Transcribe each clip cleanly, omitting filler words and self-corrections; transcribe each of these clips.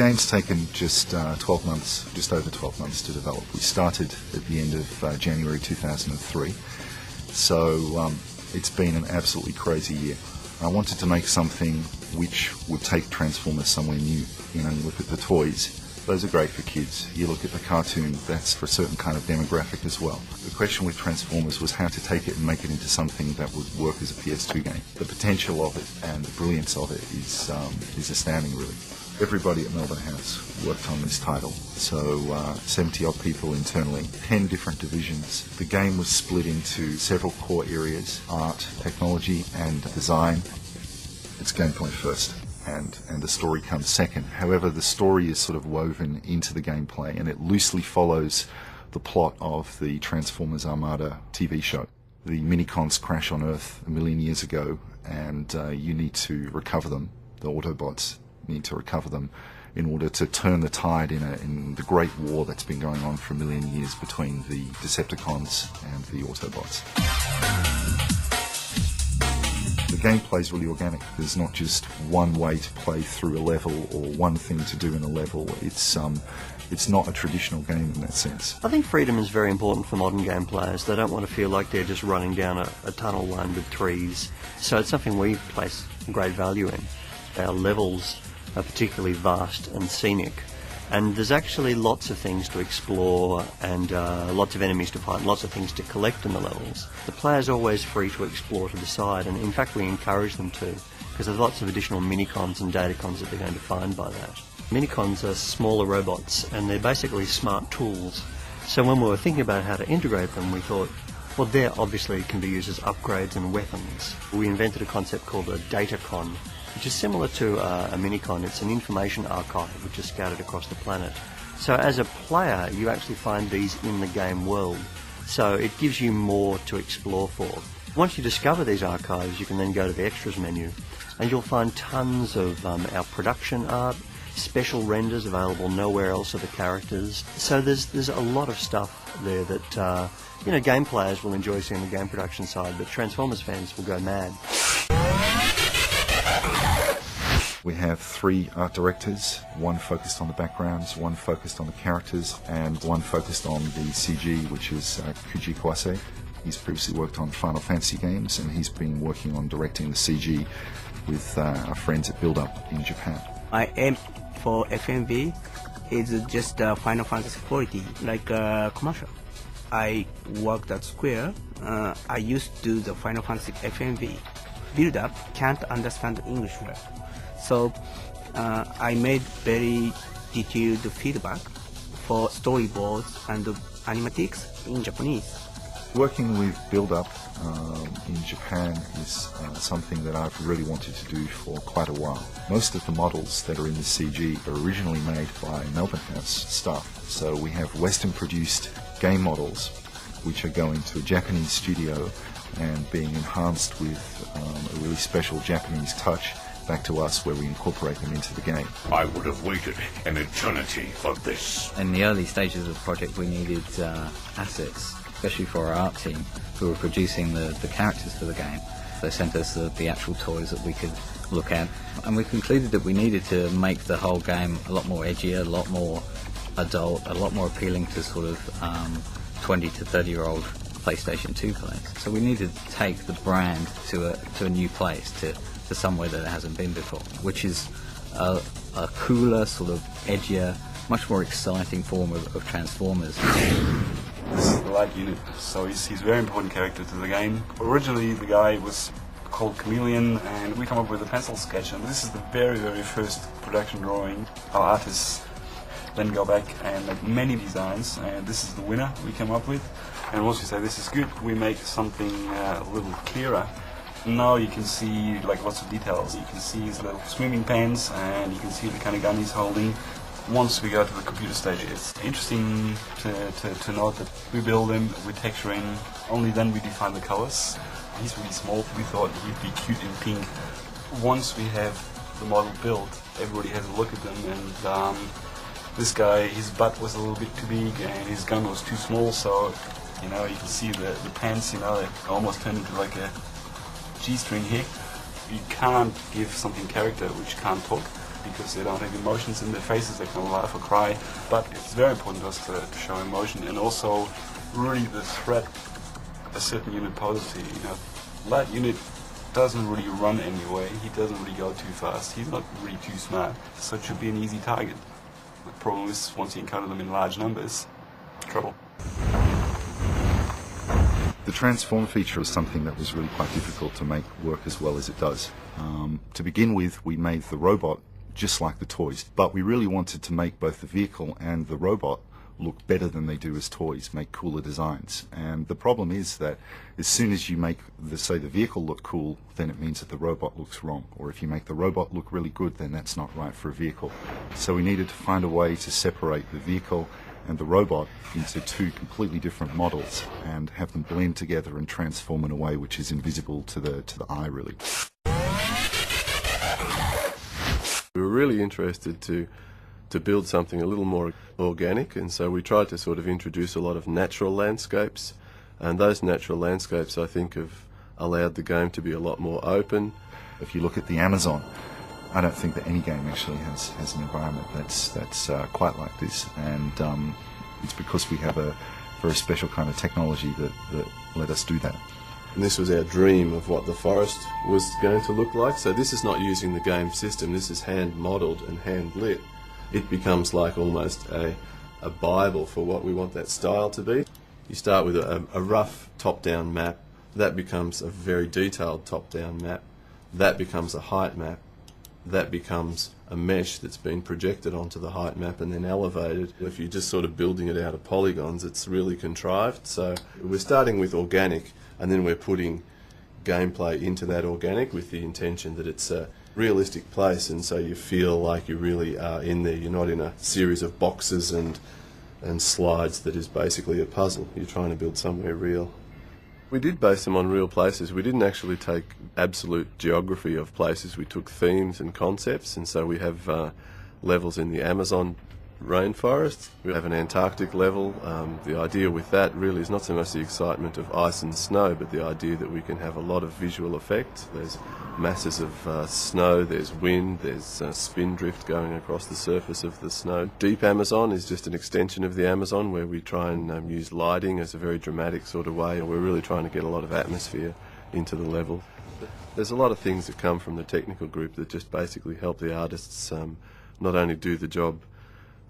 game's taken just 12 months, just over 12 months to develop. We started at the end of January 2003, so it's been an absolutely crazy year. I wanted to make something which would take Transformers somewhere new. You know, you look at the toys, those are great for kids. You look at the cartoon, that's for a certain kind of demographic as well. The question with Transformers was how to take it and make it into something that would work as a PS2 game. The potential of it and the brilliance of it is astounding, really. Everybody at Melbourne House worked on this title, so 70-odd people internally, 10 different divisions. The game was split into several core areas: art, technology and design. It's gameplay first, and the story comes second. However, the story is sort of woven into the gameplay, and it loosely follows the plot of the Transformers Armada TV show. The Minicons crash on Earth a million years ago, and you need to recover them. The Autobots need to recover them in order to turn the tide in the great war that's been going on for a million years between the Decepticons and the Autobots. The gameplay is really organic. There's not just one way to play through a level or one thing to do in a level. It's not a traditional game in that sense. I think freedom is very important for modern game players. They don't want to feel like they're just running down a tunnel lined with trees. So it's something we place great value in. Our levels are particularly vast and scenic, and there's actually lots of things to explore and lots of enemies to fight, lots of things to collect in the levels. The player's always free to explore to the side, and in fact we encourage them to, because there's lots of additional minicons and datacons that they're going to find by that. Minicons are smaller robots, and they're basically smart tools. So when we were thinking about how to integrate them, we thought, well, they obviously can be used as upgrades and weapons. We invented a concept called a datacon, which is similar to a minicon. It's an information archive which is scattered across the planet. So as a player, you actually find these in the game world. So it gives you more to explore for. Once you discover these archives, you can then go to the extras menu, and you'll find tons of our production art, special renders available nowhere else of the characters. So there's a lot of stuff there that game players will enjoy seeing the game production side, but Transformers fans will go mad. We have 3 art directors, one focused on the backgrounds, one focused on the characters, and one focused on the CG, which is Kuji Kawase. He's previously worked on Final Fantasy games, and he's been working on directing the CG with our friends at Build Up in Japan. My aim for FMV is just Final Fantasy quality, like commercial. I worked at Square. I used to do the Final Fantasy FMV. Build Up can't understand English well. So I made very detailed feedback for storyboards and animatics in Japanese. Working with Build Up in Japan is something that I've really wanted to do for quite a while. Most of the models that are in the CG are originally made by Melbourne House staff. So we have Western produced game models which are going to a Japanese studio and being enhanced with a really special Japanese touch back to us, where we incorporate them into the game. I would have waited an eternity for this. In the early stages of the project, we needed assets, especially for our art team, who were producing the characters for the game. They sent us the actual toys that we could look at, and we concluded that we needed to make the whole game a lot more edgier, a lot more adult, a lot more appealing to sort of 20 to 30-year-old PlayStation 2 players. So we needed to take the brand to a new place, to somewhere that it hasn't been before, which is a cooler, sort of edgier, much more exciting form of Transformers. This is the light unit, so he's a very important character to the game. Originally the guy was called Chameleon, and we come up with a pencil sketch, and this is the very, very first production drawing. Our artists then go back and make many designs, and this is the winner we came up with. And once we say this is good, we make something a little clearer. Now you can see like lots of details. You can see his little swimming pants, and you can see the kind of gun he's holding. Once we go to the computer stage, it's interesting to note that we build him, we texture in, only then we define the colors. He's really small, we thought he'd be cute in pink. Once we have the model built, everybody has a look at them, and this guy, his butt was a little bit too big and his gun was too small, so you can see the pants, they almost turn into like a G-string here. You can't give something character which can't talk. because they don't have emotions in their faces, they can laugh or cry, but it's very important to us to show emotion, and also really the threat a certain unit poses to you. You know, light unit doesn't really run anyway, he doesn't really go too fast, he's not really too smart, so it should be an easy target. The problem is, once you encounter them in large numbers, trouble. The transform feature was something that was really quite difficult to make work as well as it does. To begin with, we made the robot just like the toys, but we really wanted to make both the vehicle and the robot look better than they do as toys, make cooler designs. And the problem is that as soon as you make, say, the vehicle look cool, then it means that the robot looks wrong. Or if you make the robot look really good, then that's not right for a vehicle. So we needed to find a way to separate the vehicle and the robot into two completely different models and have them blend together and transform in a way which is invisible to the eye, really. We were really interested to build something a little more organic, and so we tried to sort of introduce a lot of natural landscapes, and those natural landscapes I think have allowed the game to be a lot more open. If you look at the Amazon, I don't think that any game actually has an environment that's quite like this, and it's because we have a very special kind of technology that let us do that. And this was our dream of what the forest was going to look like. So this is not using the game system, this is hand modelled and hand lit. It becomes like almost a bible for what we want that style to be. You start with a rough top-down map, that becomes a very detailed top-down map, that becomes a height map, that becomes a mesh that's been projected onto the height map and then elevated. If you're just sort of building it out of polygons, it's really contrived. So we're starting with organic, and then we're putting gameplay into that organic with the intention that it's a realistic place, and so you feel like you really are in there. You're not in a series of boxes and slides that is basically a puzzle. You're trying to build somewhere real. We did base them on real places. We didn't actually take absolute geography of places. We took themes and concepts, and so we have levels in the Amazon rainforest. We have an Antarctic level. The idea with that really is not so much the excitement of ice and snow, but the idea that we can have a lot of visual effects. There's masses of snow, there's wind, there's spin drift going across the surface of the snow. Deep Amazon is just an extension of the Amazon, where we try and use lighting as a very dramatic sort of way, and we're really trying to get a lot of atmosphere into the level. There's a lot of things that come from the technical group that just basically help the artists not only do the job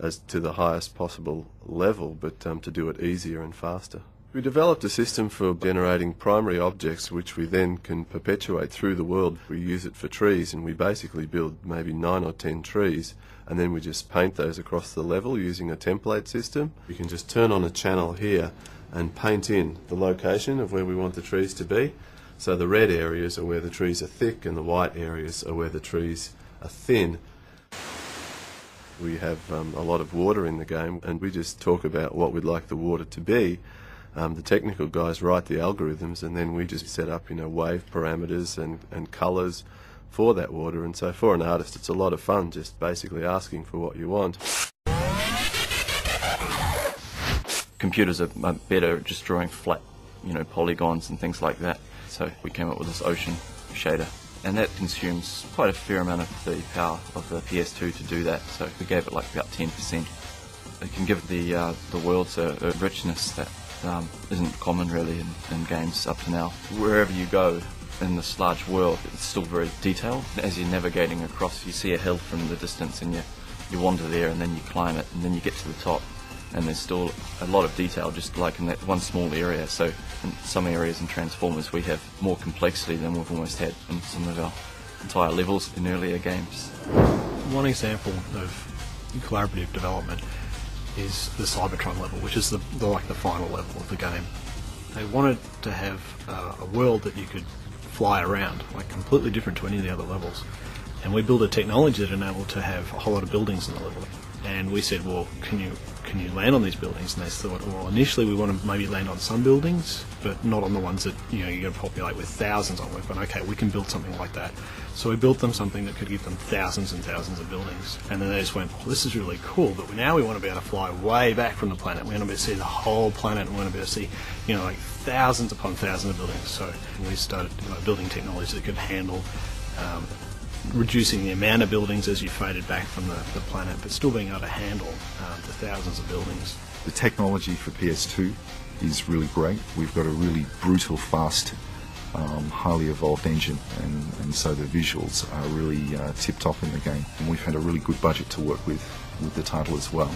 as to the highest possible level, but to do it easier and faster. We developed a system for generating primary objects which we then can perpetuate through the world. We use it for trees, and we basically build maybe 9 or 10 trees, and then we just paint those across the level using a template system. We can just turn on a channel here and paint in the location of where we want the trees to be. So the red areas are where the trees are thick, and the white areas are where the trees are thin. We have a lot of water in the game, and we just talk about what we'd like the water to be. The technical guys write the algorithms, and then we just set up, wave parameters and colours for that water. And so for an artist, it's a lot of fun just basically asking for what you want. Computers are better at just drawing flat, polygons and things like that. So we came up with this ocean shader, and that consumes quite a fair amount of the power of the PS2 to do that. So we gave it like about 10%. It can give the worlds a richness that isn't common really in games up to now. Wherever you go in this large world, it's still very detailed. As you're navigating across, you see a hill from the distance, and you wander there, and then you climb it, and then you get to the top, and there's still a lot of detail just like in that one small area. So in some areas in Transformers we have more complexity than we've almost had in some of our entire levels in earlier games. One example of collaborative development is the Cybertron level, which is the final level of the game. They wanted to have a world that you could fly around, like completely different to any of the other levels. And we built a technology that enabled to have a whole lot of buildings in the level. And we said, well, can you land on these buildings? And they thought, well, initially we want to maybe land on some buildings, but not on the ones that you're going to populate with thousands on. We've gone, okay, we can build something like that. So we built them something that could give them thousands and thousands of buildings. And then they just went, well, this is really cool, but now we want to be able to fly way back from the planet. We want to be able to see the whole planet, and we want to be able to see, like thousands upon thousands of buildings. So we started building technology that could handle reducing the amount of buildings as you faded back from the planet, but still being able to handle the thousands of buildings. The technology for PS2 is really great. We've got a really brutal, fast, highly evolved engine, and so the visuals are really tip-top in the game. And we've had a really good budget to work with the title as well,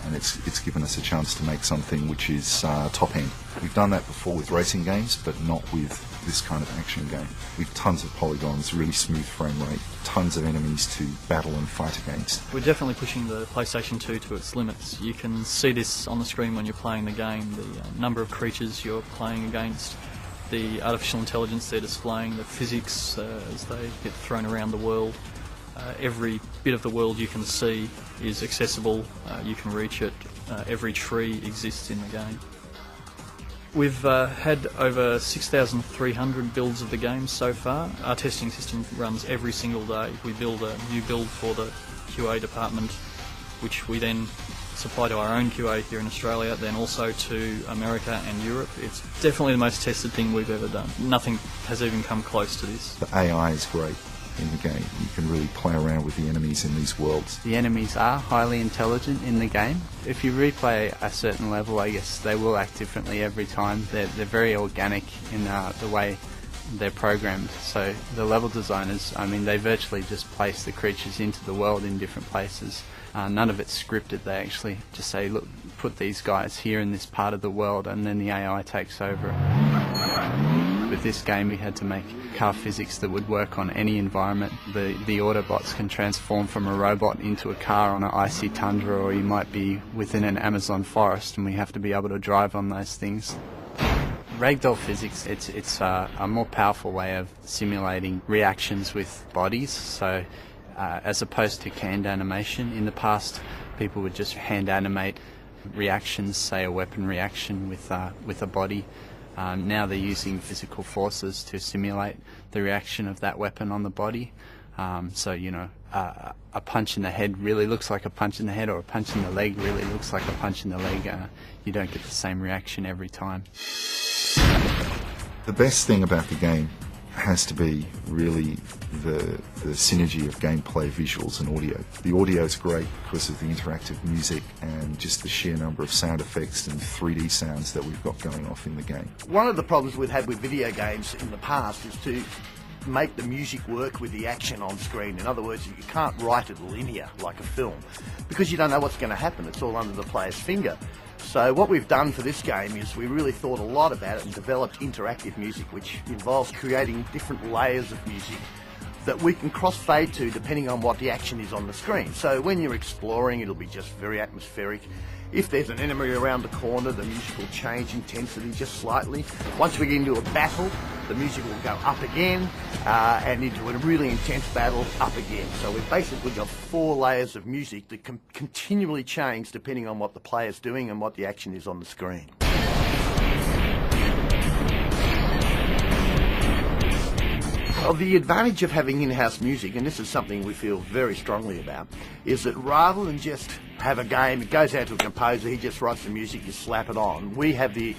and it's given us a chance to make something which is top-end. We've done that before with racing games, but not with this kind of action game. We've tons of polygons, really smooth frame rate, tons of enemies to battle and fight against. We're definitely pushing the PlayStation 2 to its limits. You can see this on the screen when you're playing the game, the number of creatures you're playing against, the artificial intelligence they're displaying, the physics as they get thrown around the world. Every bit of the world you can see is accessible, you can reach it, every tree exists in the game. We've had over 6,300 builds of the game so far. Our testing system runs every single day. We build a new build for the QA department, which we then supply to our own QA here in Australia, then also to America and Europe. It's definitely the most tested thing we've ever done. Nothing has even come close to this. The AI is great in the game. You can really play around with the enemies in these worlds. The enemies are highly intelligent in the game. If you replay a certain level, I guess they will act differently every time. They're very organic in the way they're programmed. So the level designers, I mean, they virtually just place the creatures into the world in different places. None of it's scripted. They actually just say, look, put these guys here in this part of the world, and then the AI takes over. With this game, we had to make car physics that would work on any environment. The Autobots can transform from a robot into a car on an icy tundra, or you might be within an Amazon forest, and we have to be able to drive on those things. Ragdoll physics, it's a more powerful way of simulating reactions with bodies. So as opposed to canned animation, in the past people would just hand animate reactions, say a weapon reaction with a body. Now they're using physical forces to simulate the reaction of that weapon on the body. So, you know, a punch in the head really looks like a punch in the head, or a punch in the leg really looks like a punch in the leg. You don't get the same reaction every time. The best thing about the game has to be really the synergy of gameplay, visuals and audio. The audio is great because of the interactive music and just the sheer number of sound effects and 3D sounds that we've got going off in the game. One of the problems we've had with video games in the past is to make the music work with the action on screen. In other words, you can't write it linear like a film because you don't know what's going to happen. It's all under the player's finger. So what we've done for this game is we really thought a lot about it and developed interactive music, which involves creating different layers of music that we can cross-fade to depending on what the action is on the screen. So when you're exploring, it'll be just very atmospheric. If there's an enemy around the corner, the music will change intensity just slightly. Once we get into a battle, the music will go up again, and into a really intense battle, up again. So we've basically got 4 layers of music that can continually change depending on what the player's doing and what the action is on the screen. Well, the advantage of having in-house music, and this is something we feel very strongly about, is that rather than just have a game, it goes out to a composer, he just writes the music, you slap it on. We have the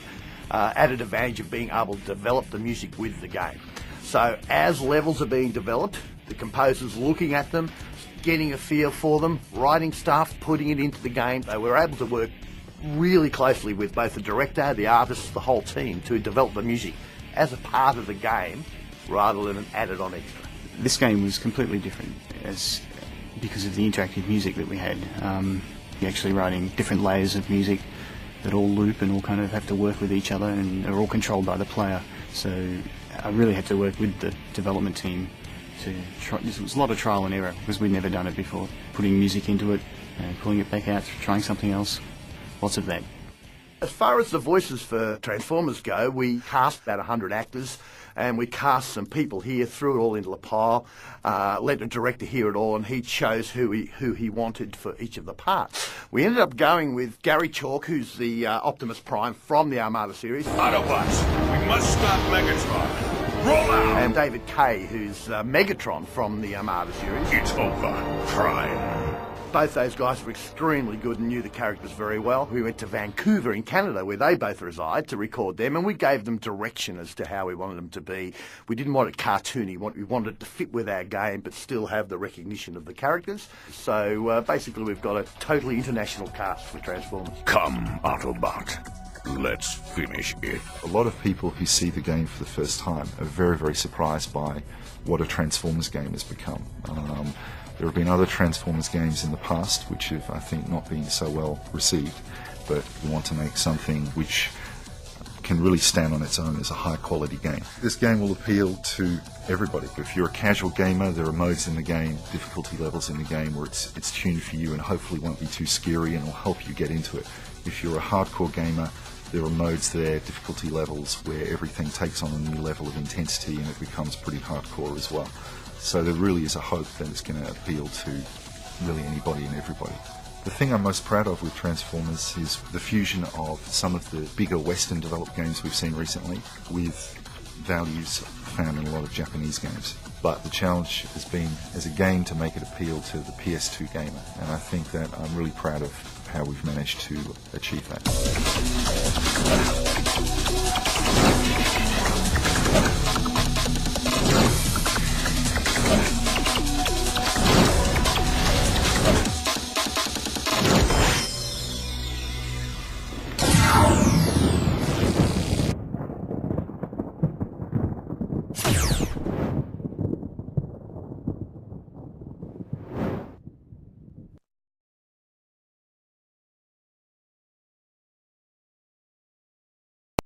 added advantage of being able to develop the music with the game. So as levels are being developed, the composer's looking at them, getting a feel for them, writing stuff, putting it into the game. So we're able to work really closely with both the director, the artists, the whole team to develop the music as a part of the game rather than an added on extra. This game was completely different because of the interactive music that we had. You're actually writing different layers of music that all loop and all kind of have to work with each other, and are all controlled by the player. So I really had to work with the development team to try. It was a lot of trial and error because we'd never done it before. Putting music into it, pulling it back out, trying something else. Lots of that. As far as the voices for Transformers go, we cast about 100 actors, and we cast some people here, threw it all into a pile, let the director hear it all, and he chose who he wanted for each of the parts. We ended up going with Gary Chalk, who's the Optimus Prime from the Armada series. Autobots, we must stop Megatron. Roll out! And David Kay, who's Megatron from the Armada series. It's over, Prime. Both those guys were extremely good and knew the characters very well. We went to Vancouver in Canada, where they both reside, to record them, and we gave them direction as to how we wanted them to be. We didn't want it cartoony. We wanted it to fit with our game, but still have the recognition of the characters. So basically, we've got a totally international cast for Transformers. Come, Autobot. Let's finish it. A lot of people who see the game for the first time are very, very surprised by what a Transformers game has become. There have been other Transformers games in the past which have, I think, not been so well received, but we want to make something which can really stand on its own as a high-quality game. This game will appeal to everybody. If you're a casual gamer, there are modes in the game, difficulty levels in the game where it's tuned for you and hopefully won't be too scary and will help you get into it. If you're a hardcore gamer, there are modes there, difficulty levels, where everything takes on a new level of intensity and it becomes pretty hardcore as well. So there really is a hope that it's going to appeal to really anybody and everybody. The thing I'm most proud of with Transformers is the fusion of some of the bigger Western developed games we've seen recently with values found in a lot of Japanese games. But the challenge has been, as a game, to make it appeal to the PS2 gamer. And I think that I'm really proud of how we've managed to achieve that.